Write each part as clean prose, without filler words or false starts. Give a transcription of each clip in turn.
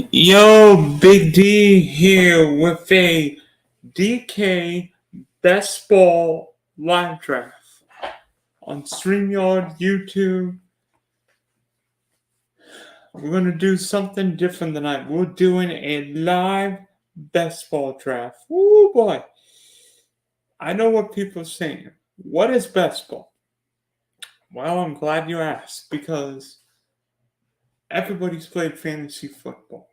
Yo, Big D here with a DK Best Ball live draft on StreamYard, YouTube. We're going to do something different tonight. We're doing a live best ball draft. Woo boy. I know what people are saying. What is best ball? Well, I'm glad you asked because everybody's played fantasy football.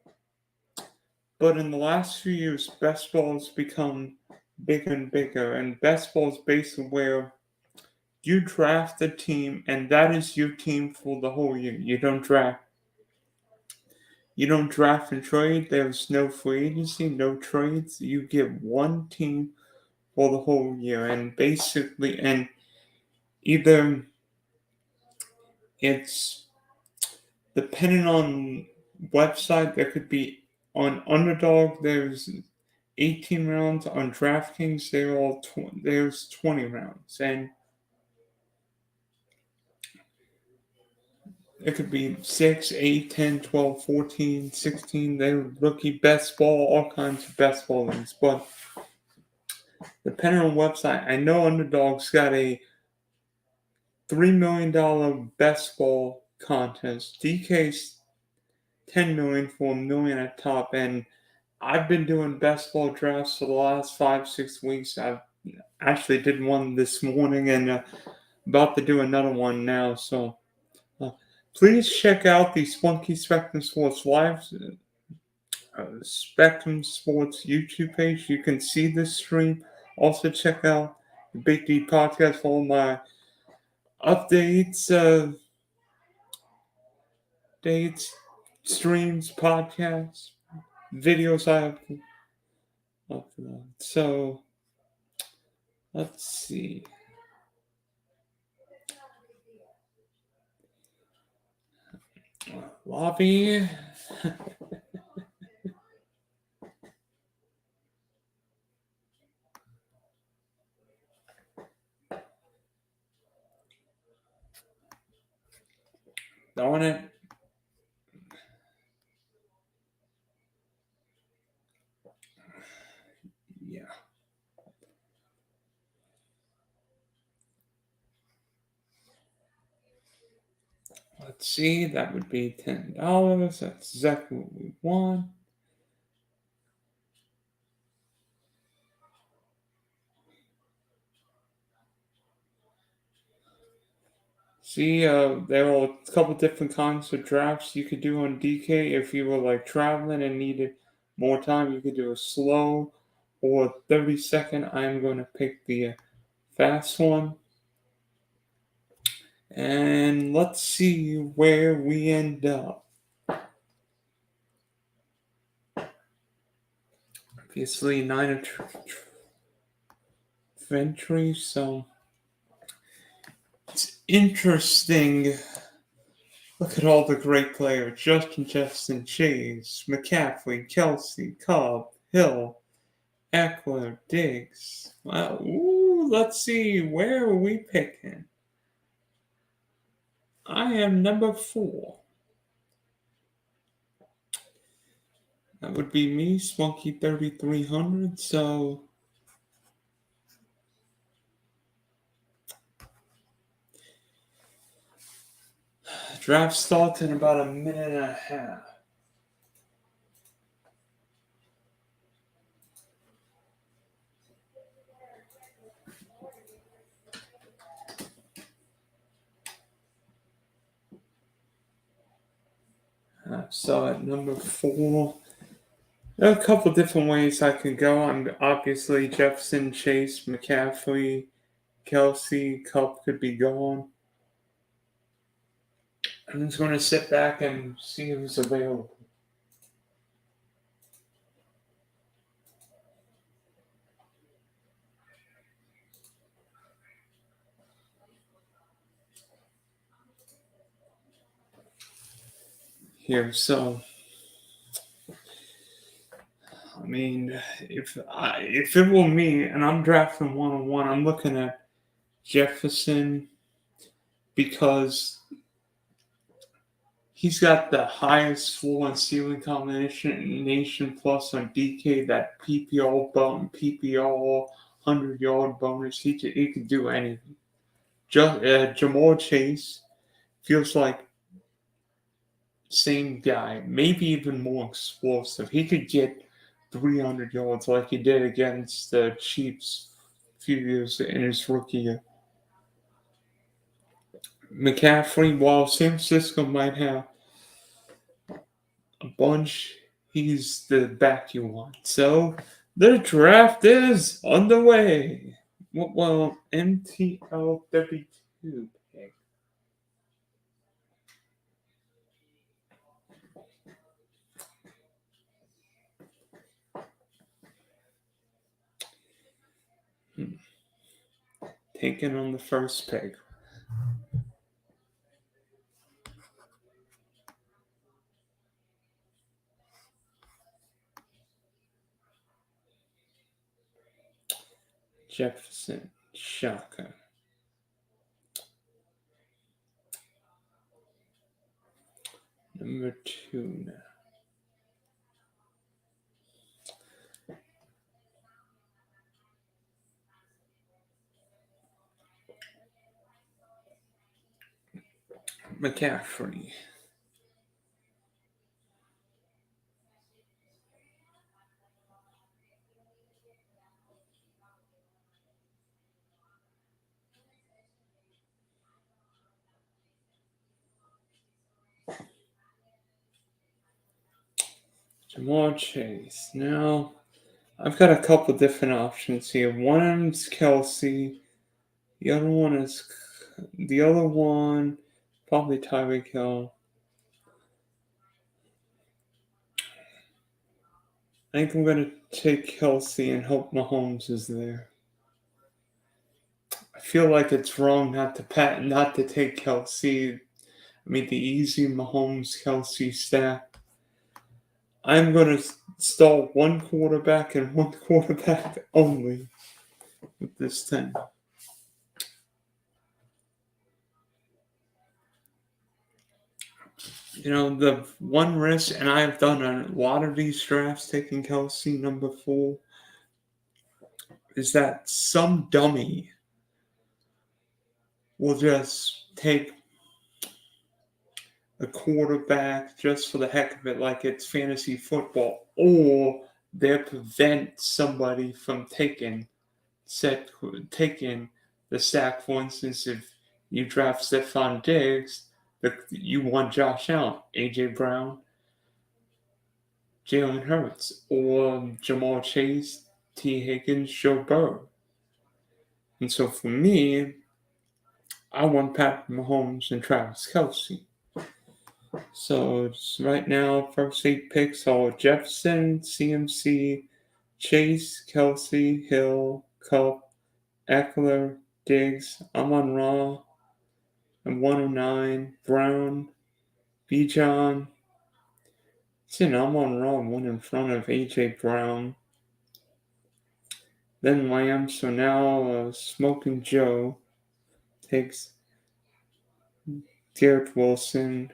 But in the last few years, best ball has become bigger and bigger, and best ball is basically where you draft a team, and that is your team for the whole year. You don't draft and trade. There's no free agency, no trades. You get one team for the whole year, and basically, and either it's depending on website. There could be on Underdog. There's 18 rounds. On DraftKings, there's 20 rounds, and it could be 6, 8, 10, 12, 14, 16. They're rookie best ball, all kinds of best ball leagues. But depending on website, I know Underdog's got a $3 million best ball contest. DK's $10 million for $1 million at top. And I've been doing best ball drafts for the last 5-6 weeks. I actually did one this morning and about to do another one now. So please check out the Spunky Spectrum Sports Live Spectrum Sports YouTube page. You can see this stream. Also check out the Big D podcast for all my updates, dates, streams, podcasts, videos I have uploaded. So let's see. Lobby. Darn it. Yeah. Let's see, that would be $10. That's exactly what we want. See, there are a couple different kinds of drafts you could do on DK. If you were like traveling and needed more time, you could do a slow or 30-second. I'm going to pick the fast one. And let's see where we end up. Obviously, 9 of entry, so it's interesting. Look at all the great players. Justin, Chase, McCaffrey, Kelsey, Cobb, Hill, Eckler, Diggs. Wow. Ooh, let's see. Where are we picking? I am number 4. That would be me, Spunky 3300. So draft starts in about a minute and a half. So at number 4, there are a couple different ways I can go. I'm obviously Jefferson, Chase, McCaffrey, Kelsey, Cup could be gone. I'm just going to sit back and see who's available. Here, so I mean, if it were me and I'm drafting 1-on-1, I'm looking at Jefferson because He's got the highest floor and ceiling combination in Nation Plus on DK. That PPR 100-yard bonus. He could do anything. Jamar Chase feels like same guy, maybe even more explosive. He could get 300 yards like he did against the Chiefs a few years in his rookie year. McCaffrey, while San Francisco might have a bunch, he's the back you want. So the draft is underway. Well, MTL 32 pick. Taken on the first pick. Jefferson, Shaka. Number 2 now. McCaffrey. Jamar Chase. Now, I've got a couple different options here. One of them's Kelsey. The other one, probably Tyreek Hill. I think I'm going to take Kelsey and hope Mahomes is there. I feel like it's wrong not to take Kelsey. I mean, the easy Mahomes Kelsey stack. I'm going to stall one quarterback and one quarterback only with this thing. You know, the one risk, and I've done a lot of these drafts taking Kelsey number 4, is that some dummy will just take a quarterback just for the heck of it, like it's fantasy football, or they prevent somebody from taking the sack. For instance, if you draft Stephon Diggs, you want Josh Allen, AJ Brown, Jalen Hurts, or Jamar Chase, T. Higgins, Joe Burrow. And so for me, I want Patrick Mahomes and Travis Kelce. So right now, first 8 picks are Jefferson, CMC, Chase, Kelsey, Hill, Cup, Eckler, Diggs, Amon-Ra, and 109, Brown, Bijan. See, Amon-Ra one in front of AJ Brown. Then Lamb, so now Smoking Joe takes Garrett Wilson.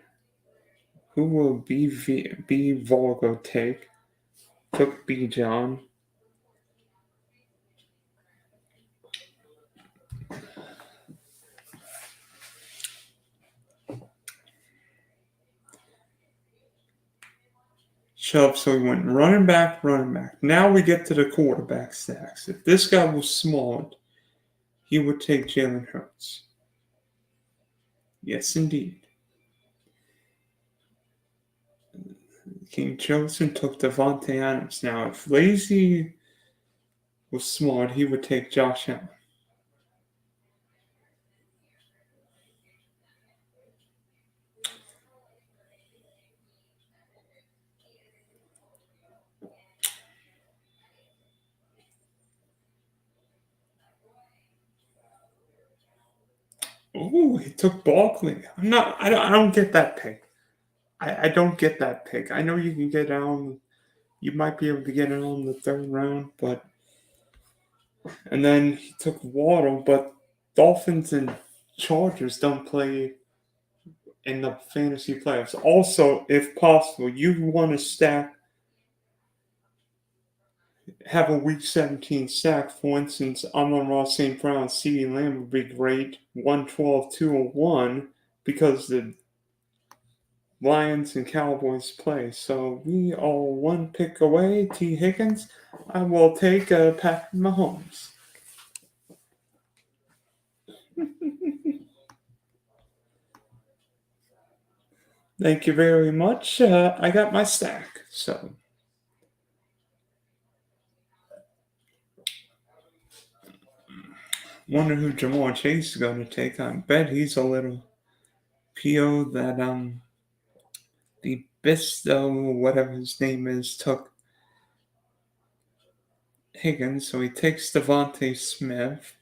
Who will B. Volgo take? Took Bijan. So he went running back. Now we get to the quarterback stacks. If this guy was smart, he would take Jalen Hurts. Yes, indeed. King Joseph took Devontae Adams. Now, if Lazy was smart, he would take Josh Allen. Oh, he took Barkley. I don't get that pick. I don't get that pick. I know you can get on. You might be able to get it on the 3rd round, but and then he took Waddle, but Dolphins and Chargers don't play in the fantasy playoffs. Also, if possible, you want to have a week 17 stack. For instance, Amon-Ra St. Brown, CeeDee Lamb would be great. 112, 201, because the Lions and Cowboys play. So we are one pick away. T. Higgins, I will take Patrick Mahomes. Thank you very much. I got my stack. So wonder who Jamar Chase is going to take. I bet he's a little PO that the Bisto, whatever his name is, took Higgins, so he takes Devontae Smith.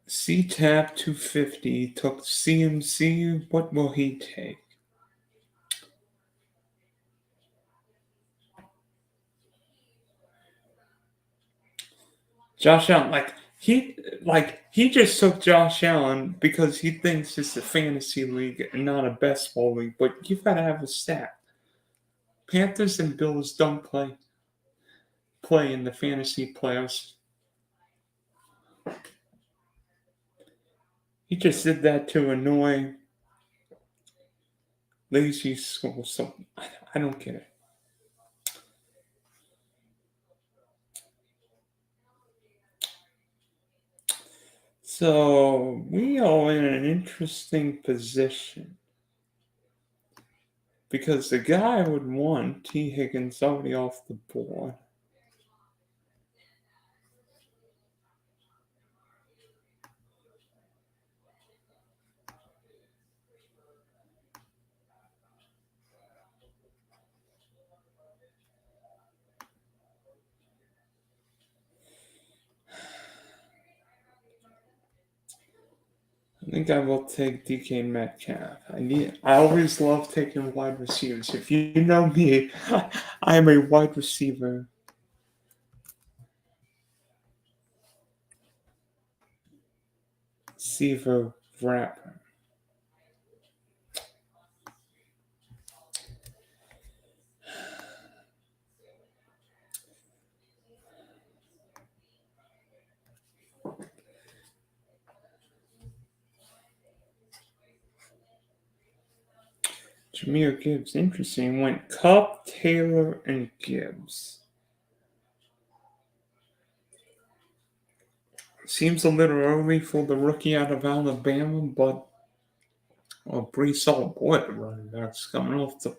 C-Tap 250 took CMC. What will he take? Josh Allen, he just took Josh Allen because he thinks it's a fantasy league and not a best ball league. But you've got to have a stack. Panthers and Bills don't play in the fantasy playoffs. He just did that to annoy lazy school. So I don't get it. So we are in an interesting position because the guy I would want, T. Higgins, already off the board. I think I will take DK Metcalf. I always love taking wide receivers. If you know me, I am a wide receiver rapper. Jameer Gibbs, interesting. Went Cup, Taylor, and Gibbs. Seems a little early for the rookie out of Alabama, but Brees Hall, boy, the running back's coming off the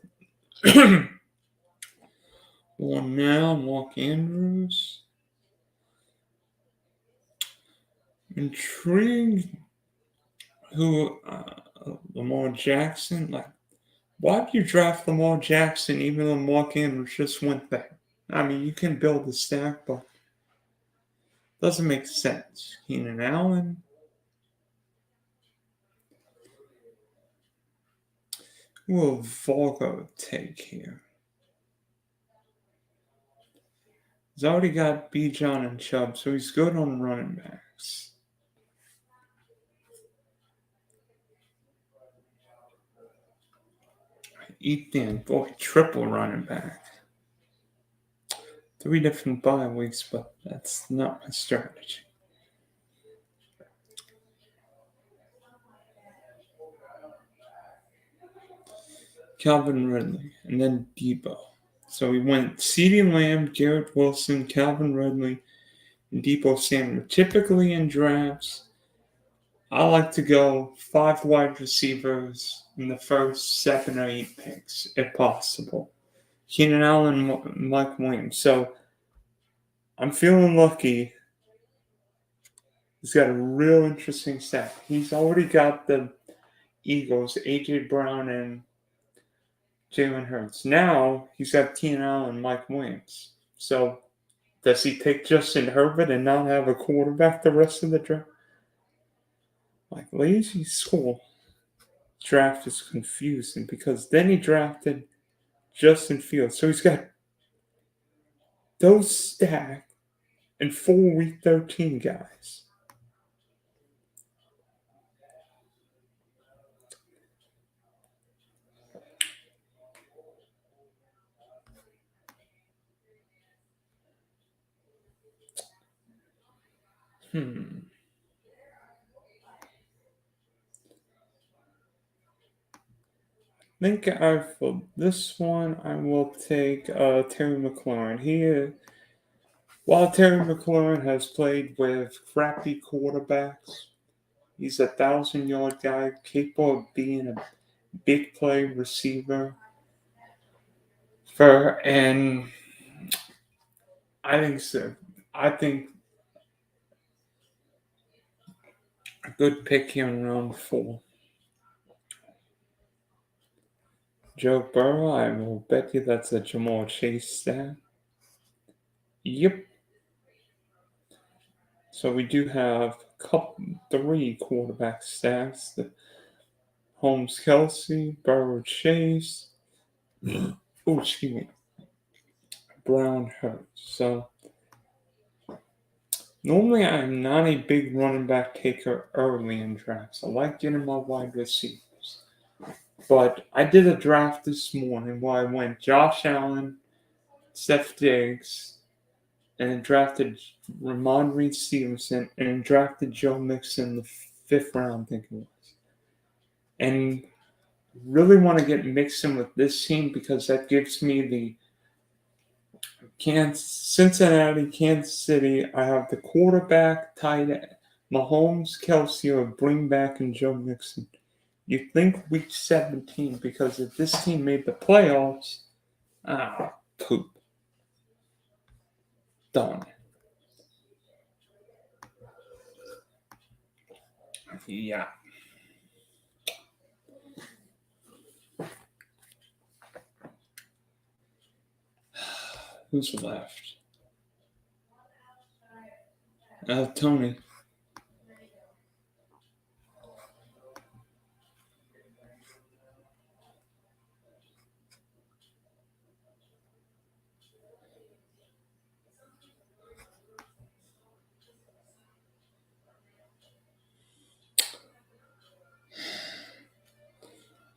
one now. Mark Andrews. Intrigued who Lamar Jackson. Why do you draft Lamar Jackson even though Mark Andrews just went there? I mean, you can build a stack, but doesn't make sense. Keenan Allen. Who will Volgo take here? He's already got Bijan and Chubb, so he's good on running backs. Ethan, boy, triple running back. 3 different bye weeks, but that's not my strategy. Calvin Ridley, and then Debo. So we went CeeDee Lamb, Garrett Wilson, Calvin Ridley, and Debo Samuel. Typically in drafts, I like to go 5 wide receivers in the first 7 or 8 picks, if possible. Keenan Allen, Mike Williams. So I'm feeling lucky. He's got a real interesting stack. He's already got the Eagles, A.J. Brown, and Jalen Hurts. Now he's got Keenan Allen and Mike Williams. So does he take Justin Herbert and not have a quarterback the rest of the draft? Lazy school draft is confusing because then he drafted Justin Fields. So he's got those stacked and 4 week 13 guys. For this one, I will take Terry McLaurin. While Terry McLaurin has played with crappy quarterbacks, he's a 1,000-yard guy capable of being a big play receiver. And I think so. I think a good pick here in round 4. Joe Burrow, I will bet you that's a Jamal Chase stat. Yep. So we do have 3 quarterback stats. The Holmes Kelsey, Burrow Chase. Oh, excuse me. Brown Hurts. So normally I'm not a big running back taker early in drafts. I like getting my wide receivers. But I did a draft this morning where I went Josh Allen, Steph Diggs, and then drafted Ramondre Stevenson, and then drafted Joe Mixon in the 5th round, I think it was. And really want to get Mixon with this team because that gives me the Cincinnati, Kansas City. I have the quarterback tight end, Mahomes, Kelsey, or bring back and Joe Mixon. You think week 17 because if this team made the playoffs, poop. Done. Yeah. Who's left? Tony.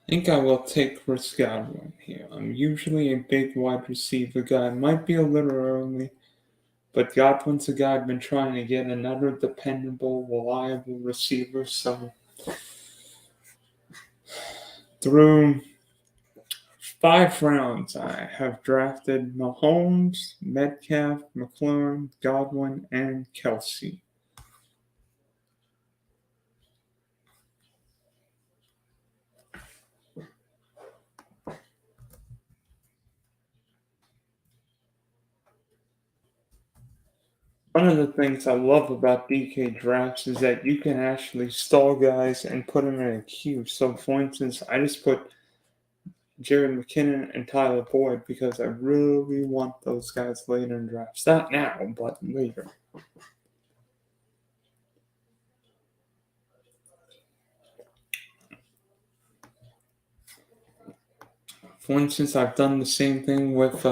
I think I will take Chris Godwin here. I'm usually a big wide receiver guy. Might be a little early, but Godwin's a guy I've been trying to get another dependable, reliable receiver. So through 5 rounds, I have drafted Mahomes, Metcalf, McLaurin, Godwin, and Kelsey. One of the things I love about DK drafts is that you can actually stall guys and put them in a queue. So, for instance, I just put Jared McKinnon and Tyler Boyd because I really want those guys later in drafts. Not now, but later. For instance, I've done the same thing with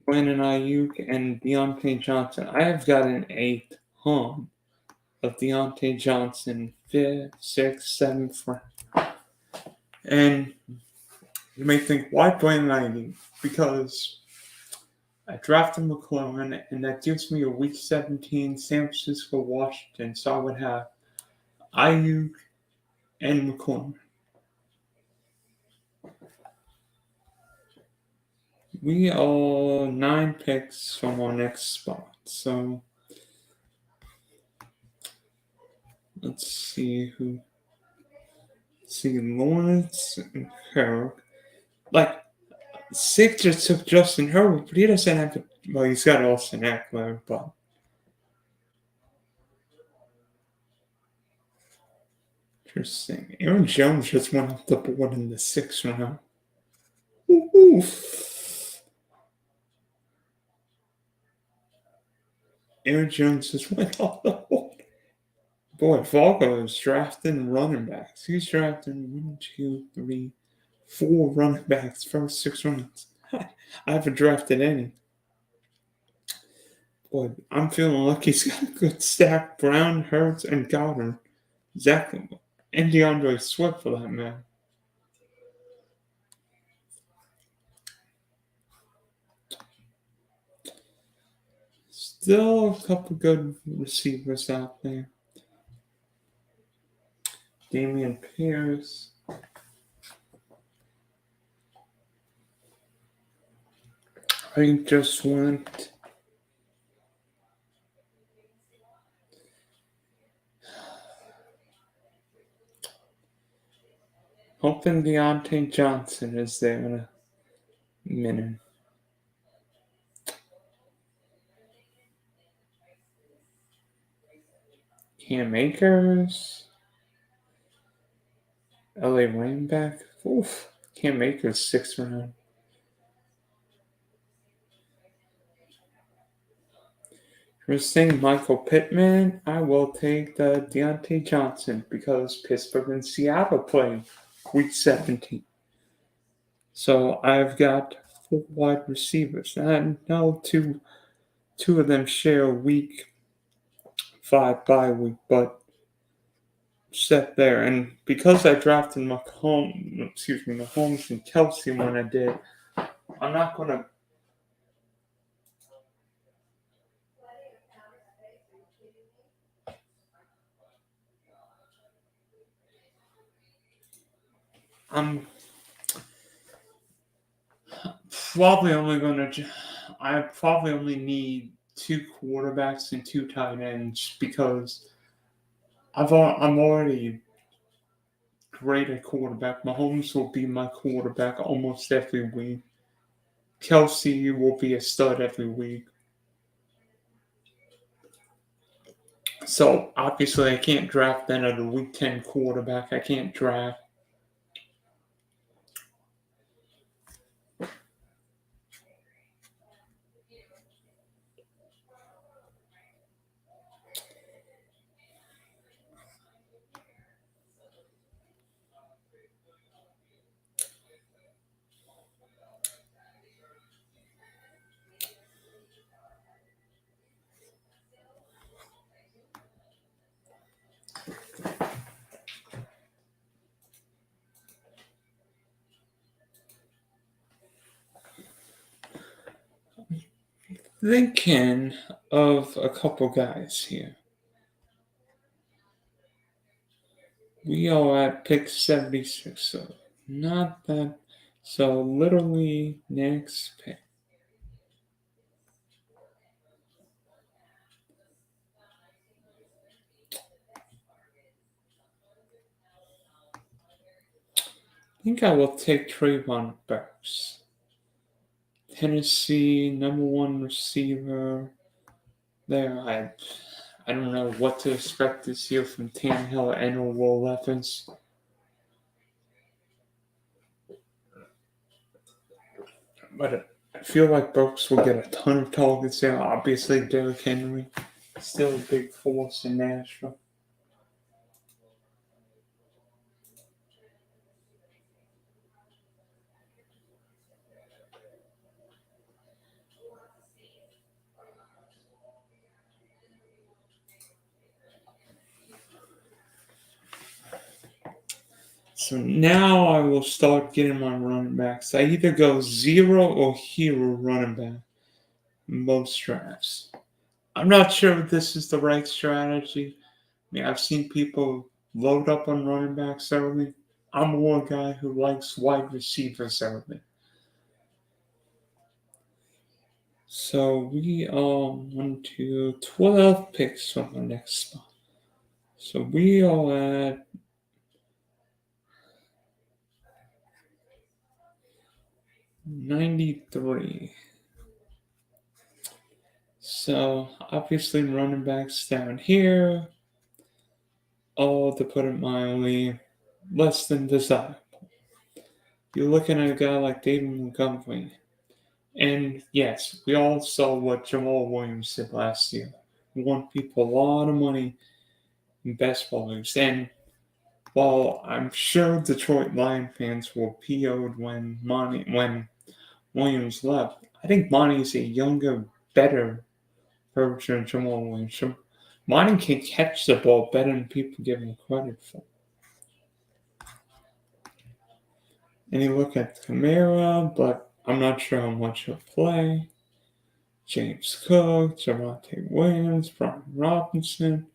Brandon Ayuk and Deontay Johnson. I have gotten a ton of Deontay Johnson 5th, 6th, 7th round. And you may think, why Brandon Ayuk? Because I drafted McLaurin, and that gives me a Week 17 San Francisco, Washington. So I would have Ayuk and McLaurin. We are 9 picks from our next spot. So let's see who. See Lawrence and Kirk. Like, 6 just took Justin Herbert, but he doesn't have to. Well, he's got Austin Eckler, but. Interesting. Aaron Jones just went off the board in the 6th round. Oof. Aaron Jones just went off the board. Boy, Falco is drafting running backs. He's drafting 1, 2, 3, 4 running backs first 6 rounds. I haven't drafted any. Boy, I'm feeling like he's got a good stack. Brown, Hurts, and Goddard. Exactly. And DeAndre Swift for that matter. still a couple good receivers out there. Damian Pierce. I just went. Hoping Deontay Johnson is there in a minute. Cam Akers. LA running back. Oof. Cam Akers 6th round. You're saying Michael Pittman. I will take the Deontay Johnson because Pittsburgh and Seattle play week 17. So I've got 4 wide receivers. And now two of them share week 5 bye week, but set there. And because I drafted Mahomes and Kelsey when I did, I'm not going to. I'm probably only going to. I probably only need 2 quarterbacks and 2 tight ends because I'm already great at quarterback. Mahomes will be my quarterback almost every week. Kelsey will be a stud every week. So obviously I can't draft then at a week 10 quarterback. I can't draft. Thinking of a couple guys here. We are at pick 76, so not that. So literally next pick. I think I will take Trayvon Burks. Tennessee, number 1 receiver. There, I don't know what to expect this year from Tannehill and Will Levis. But I feel like Burks will get a ton of targets there. Obviously, Derrick Henry, still a big force in Nashville. So now I will start getting my running backs. I either go 0 or hero running back in most drafts. I'm not sure if this is the right strategy. I mean, I've seen people load up on running backs early. I'm more a guy who likes wide receivers early. So we are 1, 2, 12 picks from the next spot. So we are at 93. So obviously running backs down here, all to put it mildly, less than desirable. You're looking at a guy like David Montgomery. And yes, we all saw what Jamal Williams did last year. He won people a lot of money in best ball leagues. And while I'm sure Detroit Lion fans were PO'd when Williams left, I think Monty's a younger, better version of Jamal Williams. Monty can catch the ball better than people give him credit for. And you look at Kamara, but I'm not sure how much he'll play. James Cook, Javonte Williams, Brian Robinson.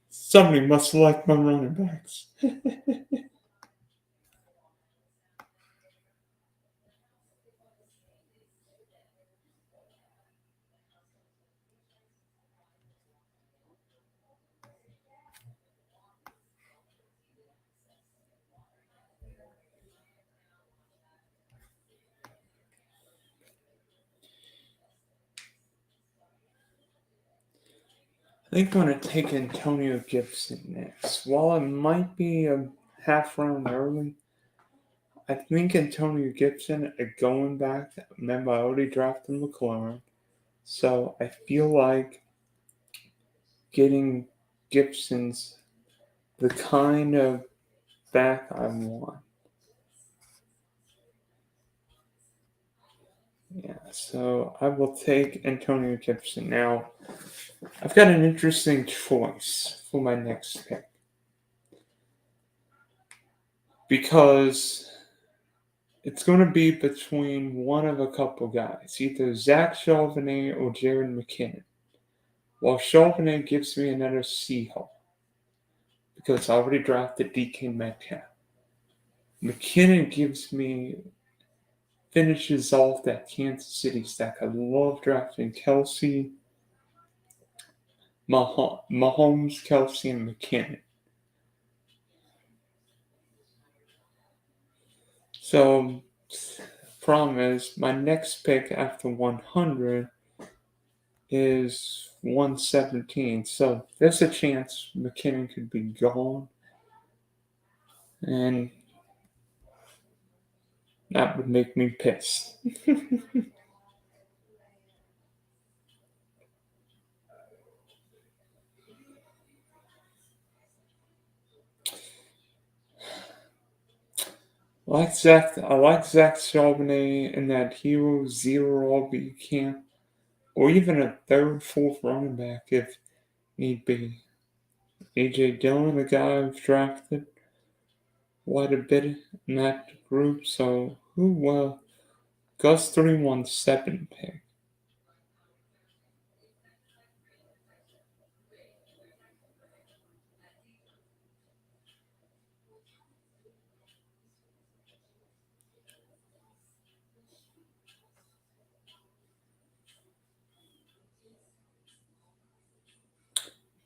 Somebody must like my running backs. I think I'm going to take Antonio Gibson next. While it might be a half round early, I think Antonio Gibson, going back, remember I already drafted McLaurin, so I feel like getting Gibson's the kind of back I want. Yeah, so I will take Antonio Gibson. Now, I've got an interesting choice for my next pick because it's going to be between one of a couple guys, either Zach Charbonnet or Jared McKinnon. While Charbonnet gives me another Seahawk because I already drafted DK Metcalf. McKinnon finishes off that Kansas City stack. I love drafting Kelsey, Mahomes, Kelsey, and McKinnon. So, problem is, my next pick after 100 is 117. So, there's a chance McKinnon could be gone. And that would make me pissed. I like Zach Charbonnet in that hero zero RB camp, or even a third, fourth running back if need be. AJ Dillon, the guy I've drafted quite a bit in that group. So Gus 317 pick.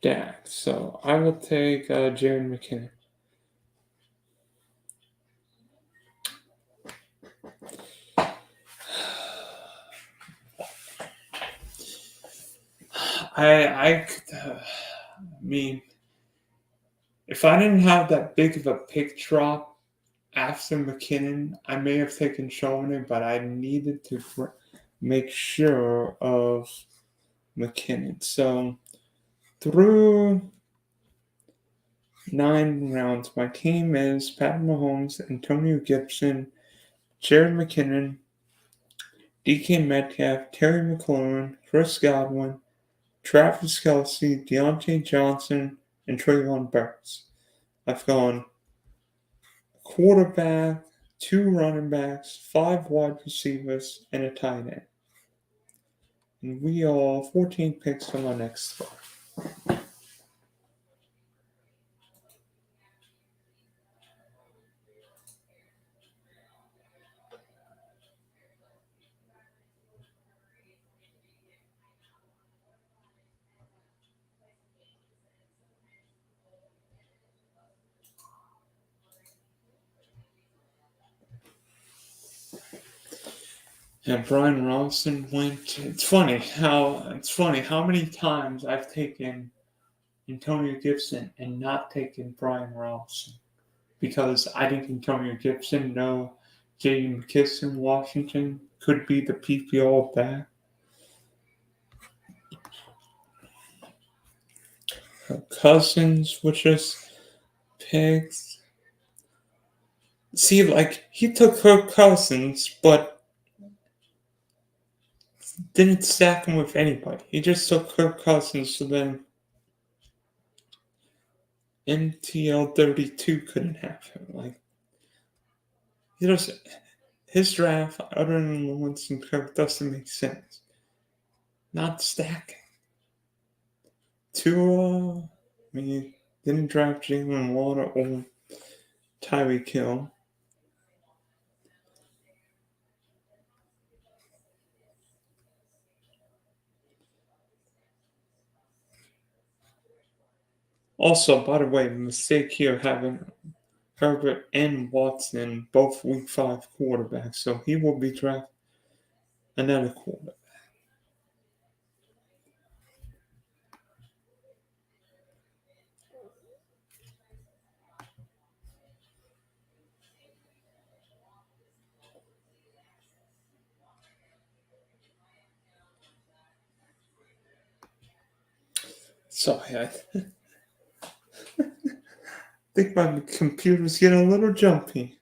Dak. So I will take Jared McKinnon. I mean, if I didn't have that big of a pick drop after McKinnon, I may have taken Charbonnet, but I needed to make sure of McKinnon. So through 9 rounds, my team is Pat Mahomes, Antonio Gibson, Jared McKinnon, DK Metcalf, Terry McLaurin, Chris Godwin, Travis Kelsey, Deontay Johnson, and Treylon Burks. I've gone quarterback, 2 running backs, 5 wide receivers, and a tight end. And we are 14 picks from our next spot. And Brian Robinson went. It's funny how many times I've taken Antonio Gibson and not taken Brian Robinson because I think Antonio Gibson, no, J.D. McKisson, Washington could be the PPR back. Cousins, which is picked. See, like he took Kirk Cousins, but didn't stack him with anybody. He just took Kirk Cousins, so then MTL 32 couldn't have him. Like, he just his draft, other than Lawrence and Kirk, doesn't make sense. not stacking. Tua, I mean, didn't draft Jalen Water or Tyreek Hill. Also, by the way, mistake here having Herbert and Watson both week 5 quarterbacks, so he will be drafted another quarterback. Sorry, I think my computer's getting a little jumpy.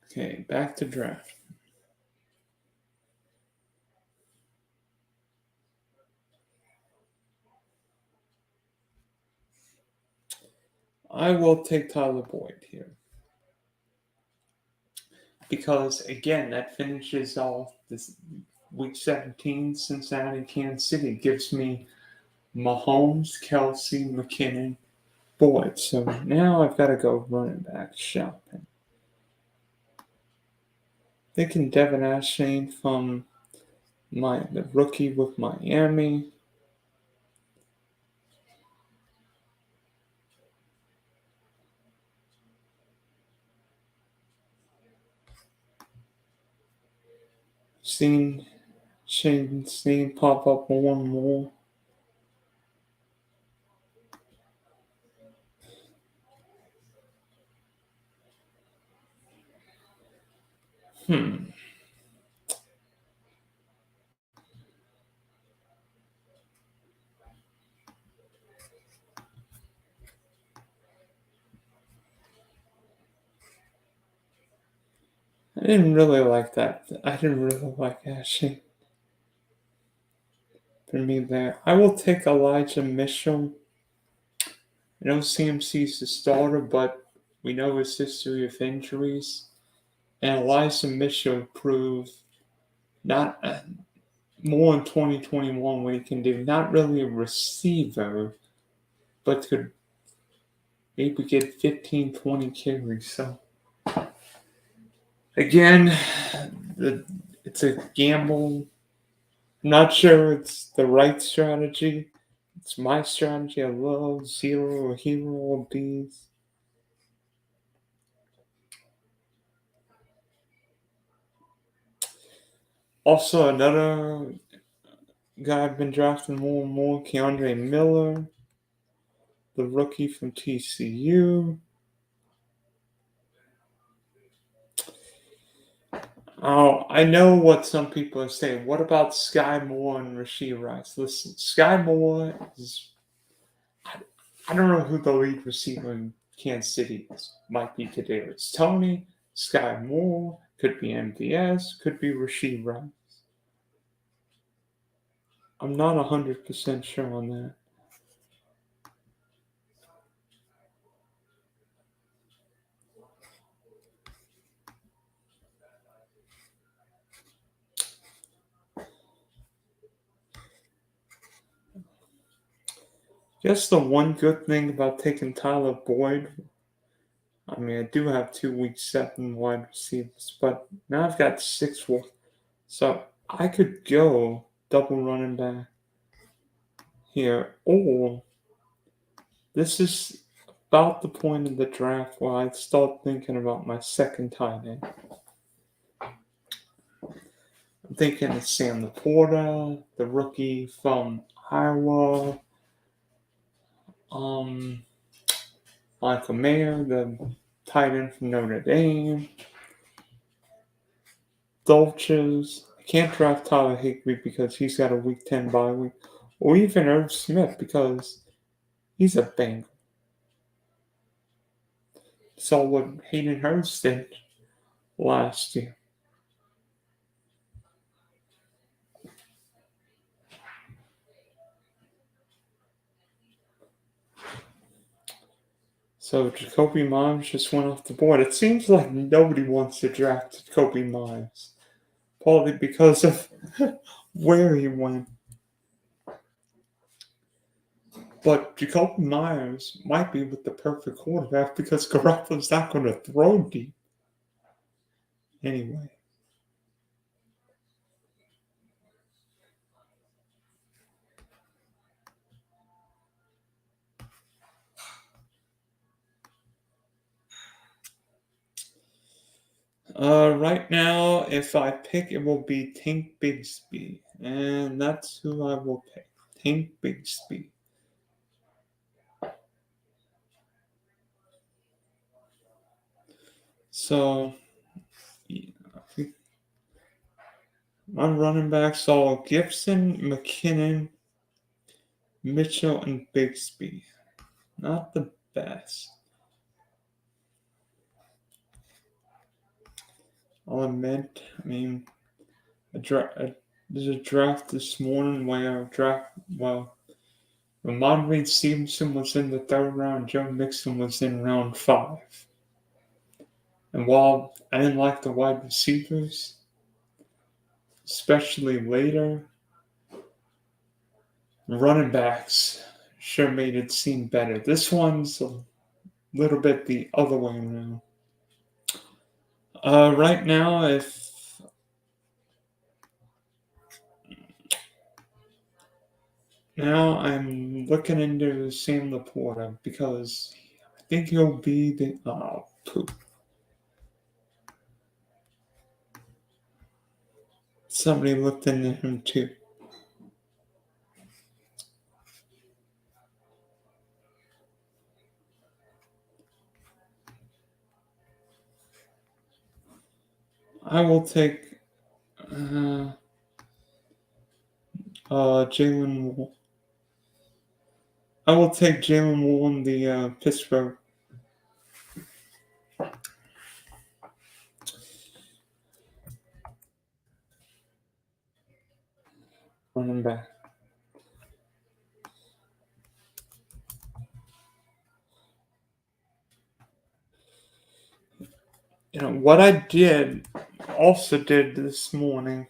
Okay, back to draft. I will take Tyler Boyd here. Because, again, that finishes off this week 17, Cincinnati, Kansas City. Gives me Mahomes, Kelsey, McKinnon, Boyd. So now I've got to go running back shopping. Thinking Devin Ashane from the rookie with Miami. Seen Shane's name pop up more and more. I didn't really like that. I didn't really like Ashane. For me there. I will take Elijah Mitchell. I know CMC's the starter, but we know his history of injuries. And Elijah Mitchell proved not more in 2021 what he can do. Not really a receiver, but could maybe get 15, 20 carries. So, again, it's a gamble. I'm not sure it's the right strategy. It's my strategy. I love zero or hero or bees. Also, another guy I've been drafting more and more, Keandre Miller, the rookie from TCU. Oh, I know what some people are saying. What about Sky Moore and Rasheed Rice? Listen, Sky Moore is. I don't know who the lead receiver in Kansas City is. Might be Kadarius Toney, Sky Moore, could be MVS, could be Rasheed Rice. I'm not 100% sure on that. Just the one good thing about taking Tyler Boyd, I mean, I do have 2 week 7 wide receivers, but now I've got 6. So I could go double running back here, or this is about the point of the draft where I start thinking about my second tight end. I'm thinking of Sam Laporta, the rookie from Iowa, Michael Mayer, the tight end from Notre Dame, Dolches. I can't draft Tyler Higbee because he's got a week 10 bye week, or even Irv Smith because he's a Bengal. Saw what Hayden Hurst did last year. So Jacoby Myers just went off the board. It seems like nobody wants to draft Jacoby Myers, partly because of where he went. But Jacoby Myers might be with the perfect quarterback because Garoppolo's not going to throw deep anyway. Right now, if I pick, it will be Tank Bigsby, and that's who I will pick. Tank Bigsby. So, yeah, my running backs are Gibson, McKinnon, Mitchell, and Bigsby. Not the best. I'll admit. I mean, there's a draft this morning where Ramondre Stevenson was in the third round, Joe Mixon was in round 5. And while I didn't like the wide receivers, especially later, running backs sure made it seem better. This one's a little bit the other way around. Right now, if now I'm looking into Sam Laporta because I think he'll be the poop. Somebody looked into him too. I will take Jalen Wall. I will take Jalen Wall in the Pittsburgh running back. What I also did this morning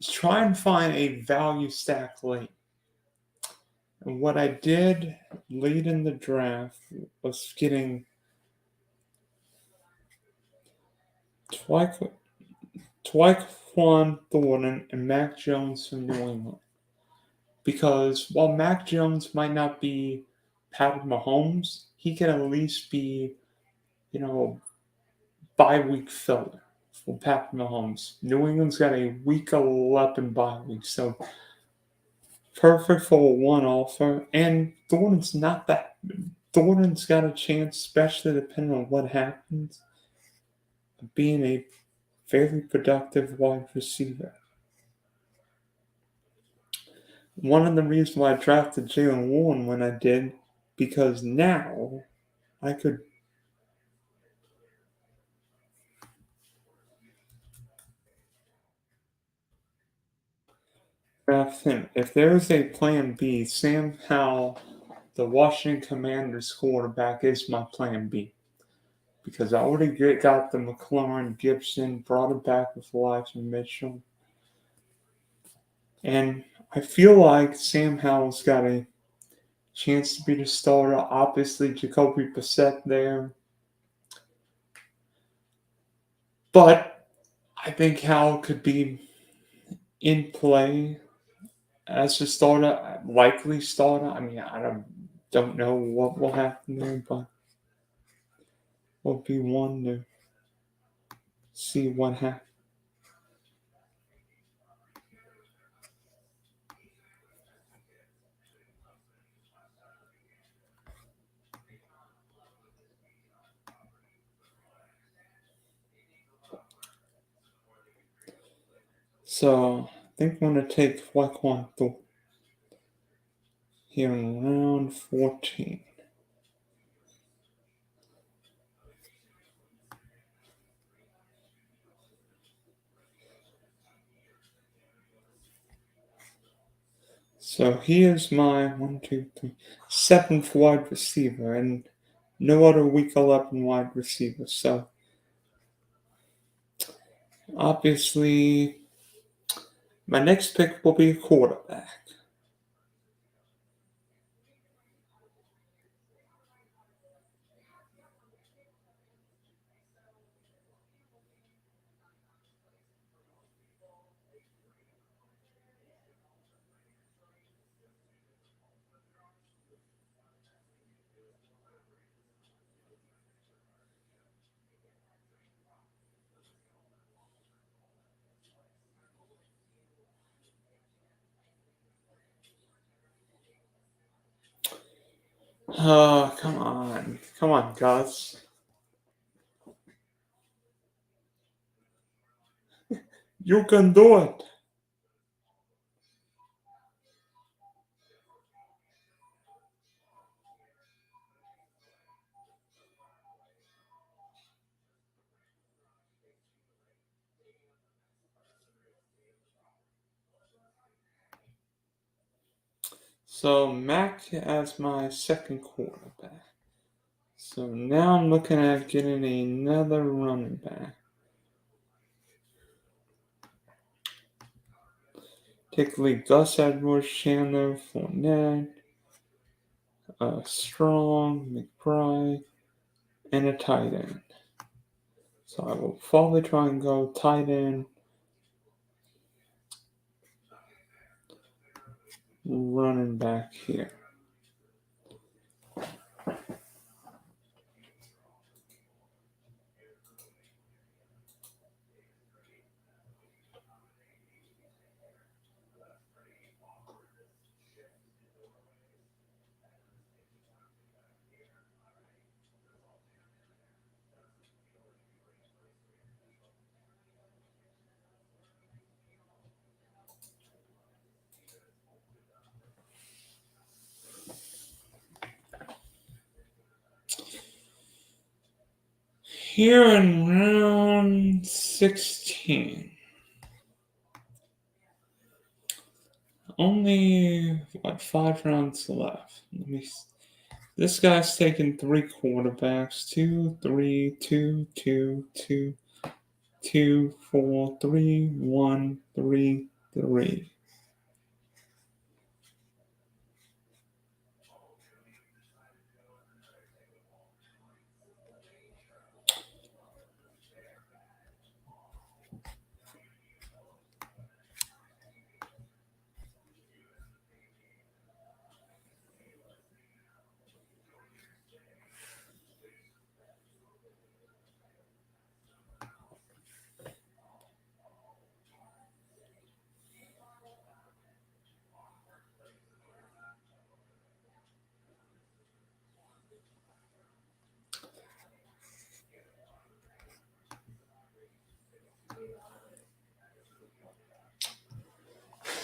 is try and find a value stack late. And what I did late in the draft was getting Tyquan Thornton and Mac Jones from New England. Because while Mac Jones might not be Patrick Mahomes, he can at least be, bye-week filler for Patrick Mahomes. New England's got a week 11 bye week, so perfect for one offer. And Thornton's not that. Thornton's got a chance, especially depending on what happens, of being a fairly productive wide receiver. One of the reasons why I drafted Jalen Warren when I did, because now I could draft him. If there is a plan B, Sam Howell, the Washington Commanders quarterback, is my plan B. Because I already got the McLaurin Gibson, brought it back with Elijah Mitchell. And I feel like Sam Howell's got a chance to be the starter. Obviously, Jacoby Brissett there. But I think Howell could be in play as a starter, likely starter. I mean, I don't know what will happen there, but will be one to see what happens. So I think I'm going to take Tyquan Thornton here in round 14. So he is my 7th wide receiver, and no other week 11 wide receivers. So obviously, my next pick will be a quarterback. Oh, come on. Come on, Gus. You can do it. So, Mac as my second quarterback. So now I'm looking at getting another running back. Particularly Gus Edwards, Chandler, Fournette, Strong, McBride, and a tight end. So I will probably try and go tight end, running back here. Here in round 16. Only, 5 rounds left. This guy's taking 3 quarterbacks. 2, 3, 2, 2, 2, 2, 4, 3, 1, 3, 3.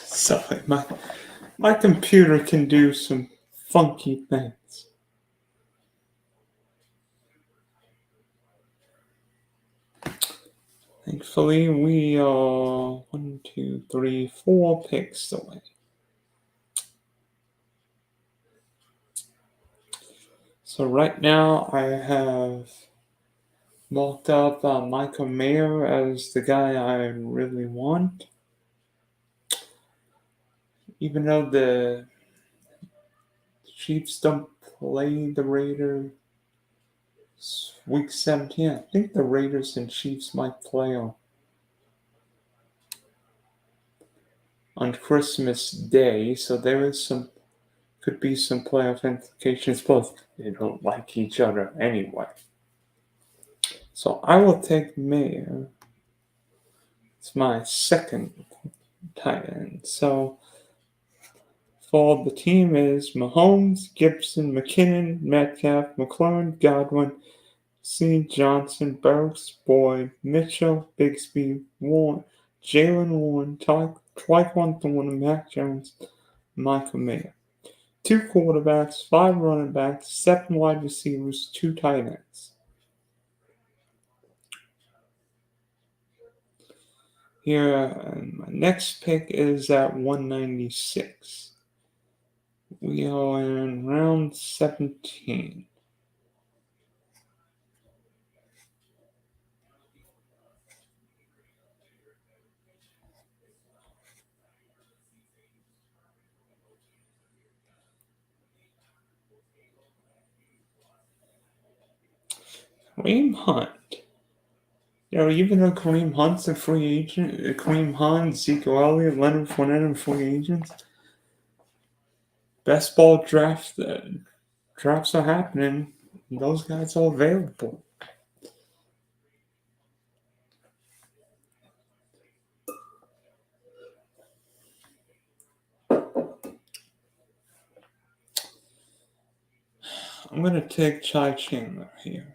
So my computer can do some funky things. Thankfully, we are 1, 2, 3, 4 picks away. So right now, I have marked up Michael Mayer as the guy I really want. Even though the Chiefs don't play the Raiders week 17, I think the Raiders and Chiefs might play on Christmas Day, so could be some playoff implications. Both they don't like each other anyway. So I will take Mayer. It's my second tight end. So for the team is Mahomes, Gibson, McKinnon, Metcalf, McLaurin, Godwin, Johnson, Burks, Boyd, Mitchell, Bigsby, Warren, Jalen Warren, Tyquan Thornton, Mac Jones, Michael Mayer. 2 quarterbacks, 5 running backs, 7 wide receivers, 2 tight ends. Here, my next pick is at 196. We are in round 17. Kareem Hunt. Even though Kareem Hunt's a free agent, Kareem Hunt, Zeke Elliott, Leonard Fournette are free agents. Best ball drafts are happening. Those guys are available. I'm gonna take Chai Chandler here.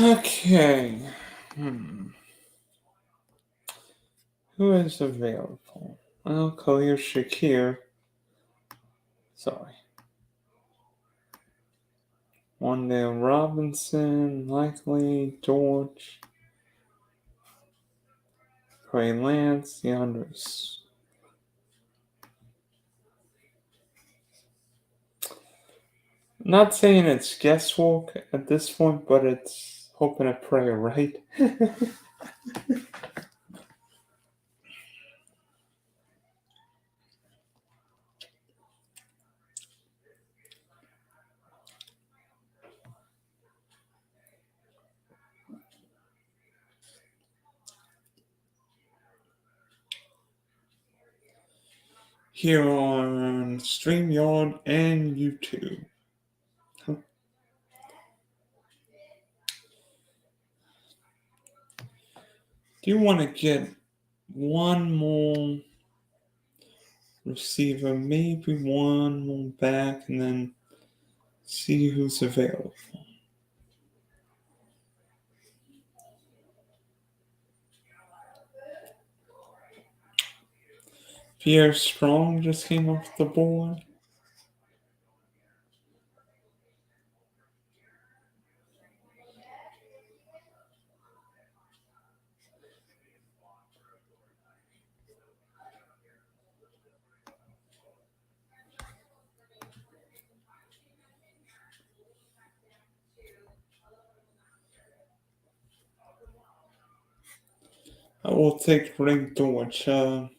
Okay. Who is available? Well, Khalil Shakir. Sorry. Wandale Robinson, likely. George. Trey Lance, DeAndre. Not saying it's guesswork at this point, but it's hoping and prayer, right? Here on StreamYard and YouTube. Do you want to get one more receiver, maybe one more back, and then see who's available? Pierre Strong just came off the board. I will take Rick Dortch. Even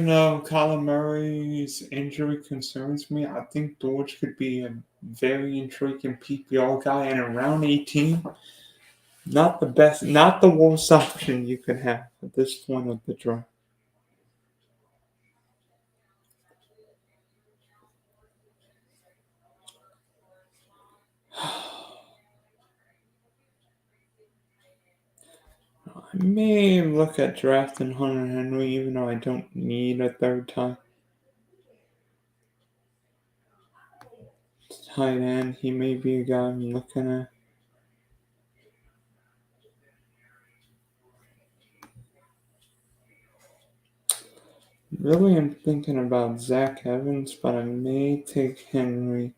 though Kyler Murray's injury concerns me, I think Dortch could be a very intriguing PPR guy, and around 18, not the best, not the worst option you could have at this point of the draft. I may look at drafting Hunter Henry, even though I don't need a third tight end. He may be a guy I'm looking at. Really, I'm thinking about Zach Evans, but I may take Henry.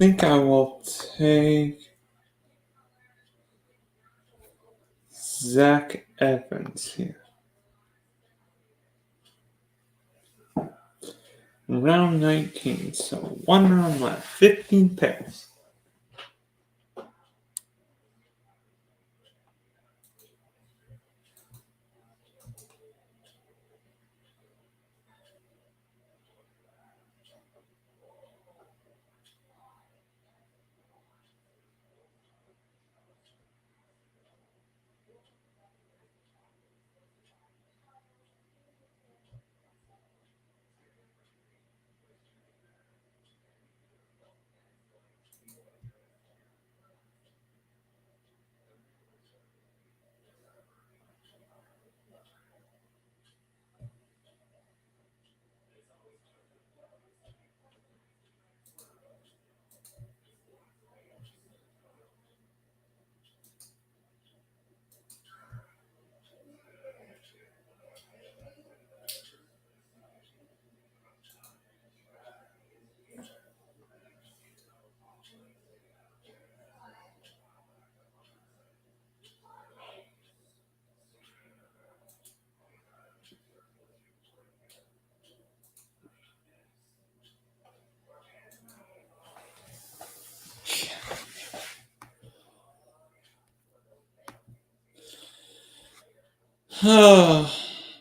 think I will take Zach Evans here. Round 19, so one round left, 15 picks.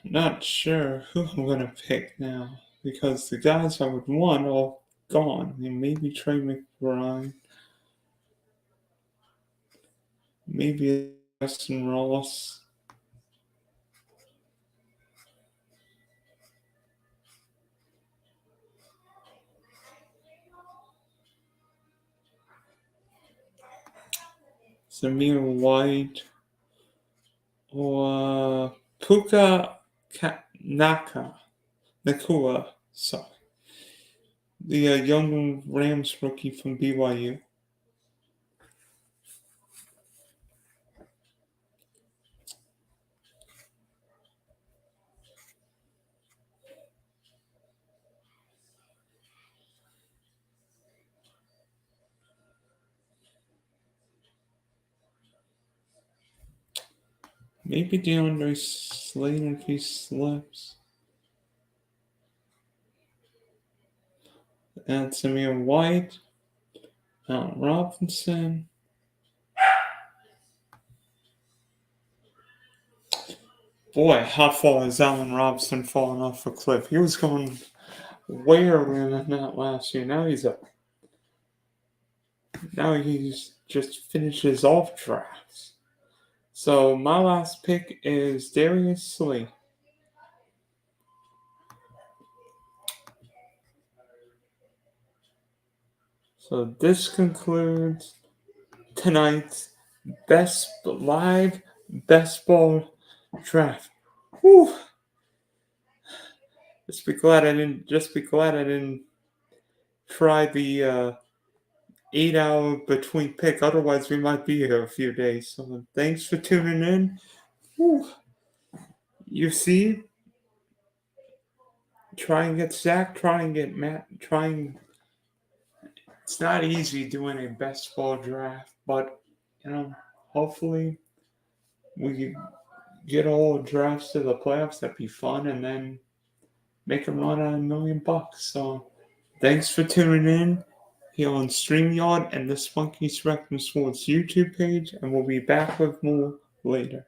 Not sure who I'm gonna pick now because the guys I would want are all gone. I mean, maybe Trey McBride, maybe Justin Ross. Samir White, or Puka Nakua, sorry, the young Rams rookie from BYU. Maybe DeAndre Slater if he slips. And Samir White, Allen Robinson. Boy, how far has Allen Robinson fallen off a cliff? He was going way earlier than that last year. Now he's just finishes off drafts. So my last pick is Darius Slay. So this concludes tonight's live best ball draft. Whew. Just be glad I didn't try the 8 hour between pick. Otherwise, we might be here a few days. So thanks for tuning in. Whew. You see, try and get Zach, try and get Matt, it's not easy doing a best ball draft, but hopefully we get all drafts to the playoffs. That'd be fun, and then make a run at $1 million. So thanks for tuning in here on StreamYard and the Spunky Spectrum Sports YouTube page, and we'll be back with more later.